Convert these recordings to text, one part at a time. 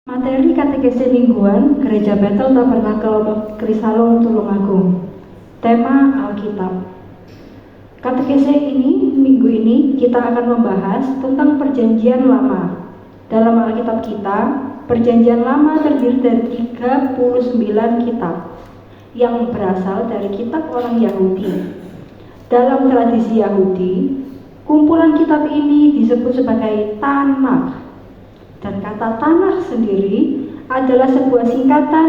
Materi katekese mingguan Gereja Bethel Tabernakel Krisalong Tulungagung. Tema Alkitab. Katekese minggu ini kita akan membahas tentang Perjanjian Lama. Dalam Alkitab kita, Perjanjian Lama terdiri dari 39 kitab yang berasal dari kitab orang Yahudi. Dalam tradisi Yahudi, kumpulan kitab ini disebut sebagai Tanakh. Dan kata Tanakh sendiri adalah sebuah singkatan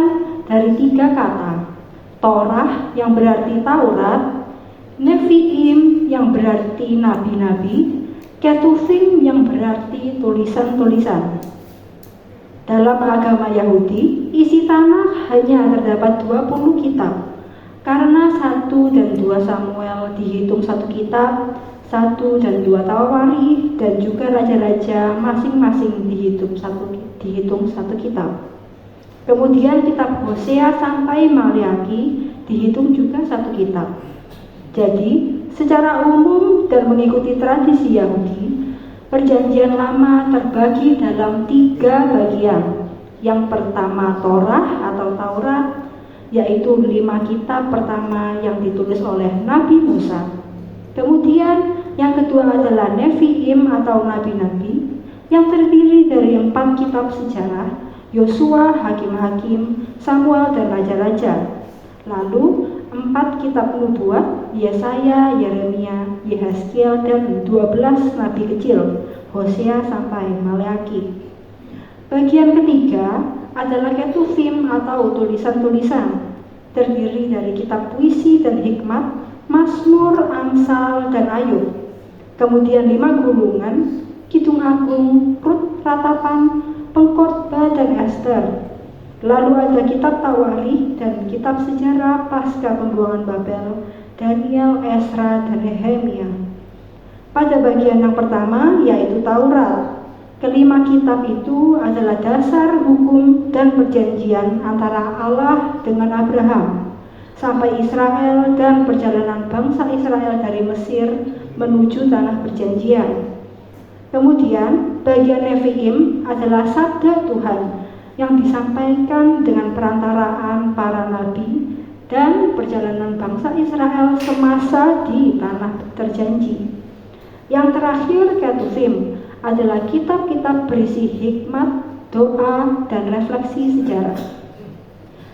dari 3 kata. Torah yang berarti Taurat, Nevi'im yang berarti nabi-nabi, Ketuvim yang berarti tulisan-tulisan. Dalam agama Yahudi, isi Tanakh hanya terdapat 20 kitab. Karena 1 dan 2 Samuel dihitung satu kitab, 1 dan 2 Tawari dan juga raja-raja masing-masing dihitung satu kitab. Kemudian kitab Hosea sampai Maleaki dihitung juga satu kitab. Jadi, secara umum dan mengikuti tradisi Yahudi, Perjanjian Lama terbagi dalam 3 bagian. Yang pertama Torah atau Taurat, yaitu 5 kitab pertama yang ditulis oleh Nabi Musa. Kemudian yang kedua adalah Nevi'im atau nabi-nabi yang terdiri dari 4 kitab sejarah, Yosua, Hakim-Hakim, Samuel, dan Raja-Raja. Lalu 4 kitab nubuat, Yesaya, Yeremia, Yehezkiel, dan 12 nabi kecil, Hosea sampai Maleaki. Bagian ketiga adalah Ketuvim atau tulisan-tulisan, terdiri dari kitab puisi dan hikmat, Mazmur, Amsal, dan Ayub. Kemudian 5 gulungan, Kidung Agung, Rut, Ratapan, Pengkhotbah, dan Ester. Lalu ada kitab Tawari dan kitab sejarah pasca pembuangan Babel, Daniel, Esra, dan Nehemia. Pada bagian yang pertama yaitu Taurat. Kelima kitab itu adalah dasar hukum dan perjanjian antara Allah dengan Abraham sampai Israel dan perjalanan bangsa Israel dari Mesir menuju tanah perjanjian. Kemudian bagian Nevi'im adalah sabda Tuhan yang disampaikan dengan perantaraan para nabi dan perjalanan bangsa Israel semasa di tanah terjanji. Yang terakhir Ketuvim adalah kitab-kitab berisi hikmat, doa, dan refleksi sejarah.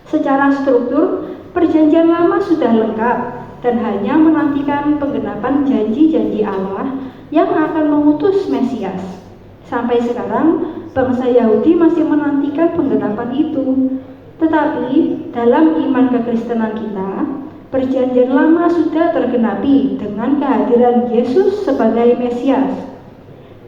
Secara struktur, Perjanjian Lama sudah lengkap dan hanya menantikan penggenapan janji-janji Allah yang akan mengutus Mesias. Sampai sekarang, bangsa Yahudi masih menantikan penggenapan itu. Tetapi, dalam iman kekristenan kita, Perjanjian Lama sudah tergenapi dengan kehadiran Yesus sebagai Mesias.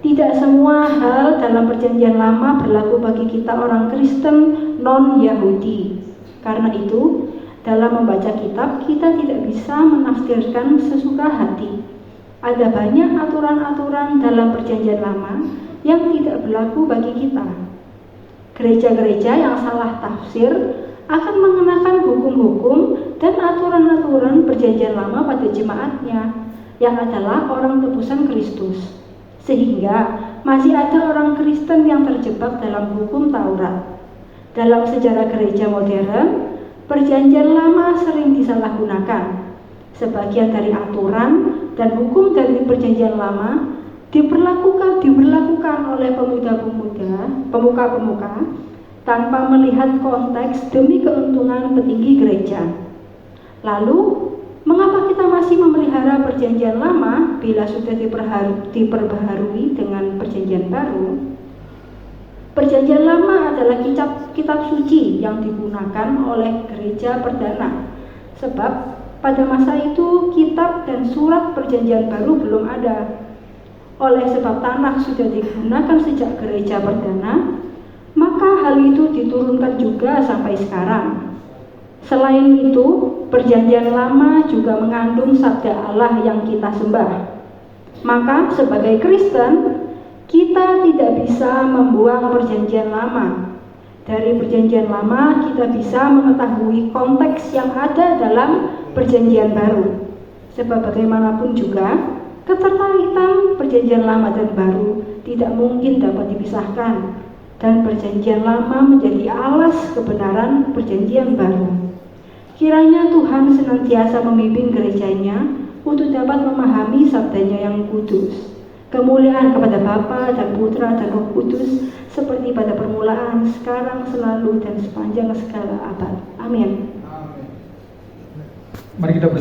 Tidak semua hal dalam Perjanjian Lama berlaku bagi kita orang Kristen non-Yahudi. Karena itu, dalam membaca kitab, kita tidak bisa menafsirkan sesuka hati. Ada banyak aturan-aturan dalam Perjanjian Lama yang tidak berlaku bagi kita. Gereja-gereja yang salah tafsir akan mengenakan hukum-hukum dan aturan-aturan Perjanjian Lama pada jemaatnya, yang adalah orang tebusan Kristus. Sehingga masih ada orang Kristen yang terjebak dalam hukum Taurat. Dalam sejarah gereja modern, Perjanjian Lama sering disalahgunakan. Sebagian dari aturan dan hukum dari Perjanjian Lama diberlakukan oleh pemuka-pemuka tanpa melihat konteks demi keuntungan petinggi gereja. Lalu, mengapa kita masih memelihara Perjanjian Lama bila sudah diperbaharui dengan Perjanjian Baru? Perjanjian Lama adalah kitab suci yang digunakan oleh gereja perdana. Sebab pada masa itu kitab dan surat Perjanjian Baru belum ada. Oleh sebab Tanakh sudah digunakan sejak gereja perdana, maka hal itu diturunkan juga sampai sekarang. Selain itu, Perjanjian Lama juga mengandung sabda Allah yang kita sembah. Maka sebagai Kristen, kita tidak bisa membuang Perjanjian Lama. Dari Perjanjian Lama kita bisa mengetahui konteks yang ada dalam Perjanjian Baru. Sebab bagaimanapun juga, keterkaitan Perjanjian Lama dan Baru tidak mungkin dapat dipisahkan. dan perjanjian lama menjadi alas kebenaran perjanjian baru. Kiranya Tuhan senantiasa memimpin gerejanya untuk dapat memahami sabdanya yang kudus. Kemuliaan kepada Bapa dan Putra dan Roh Kudus, seperti pada permulaan, sekarang, selalu, dan sepanjang segala abad. Amin. Mari kita bersama.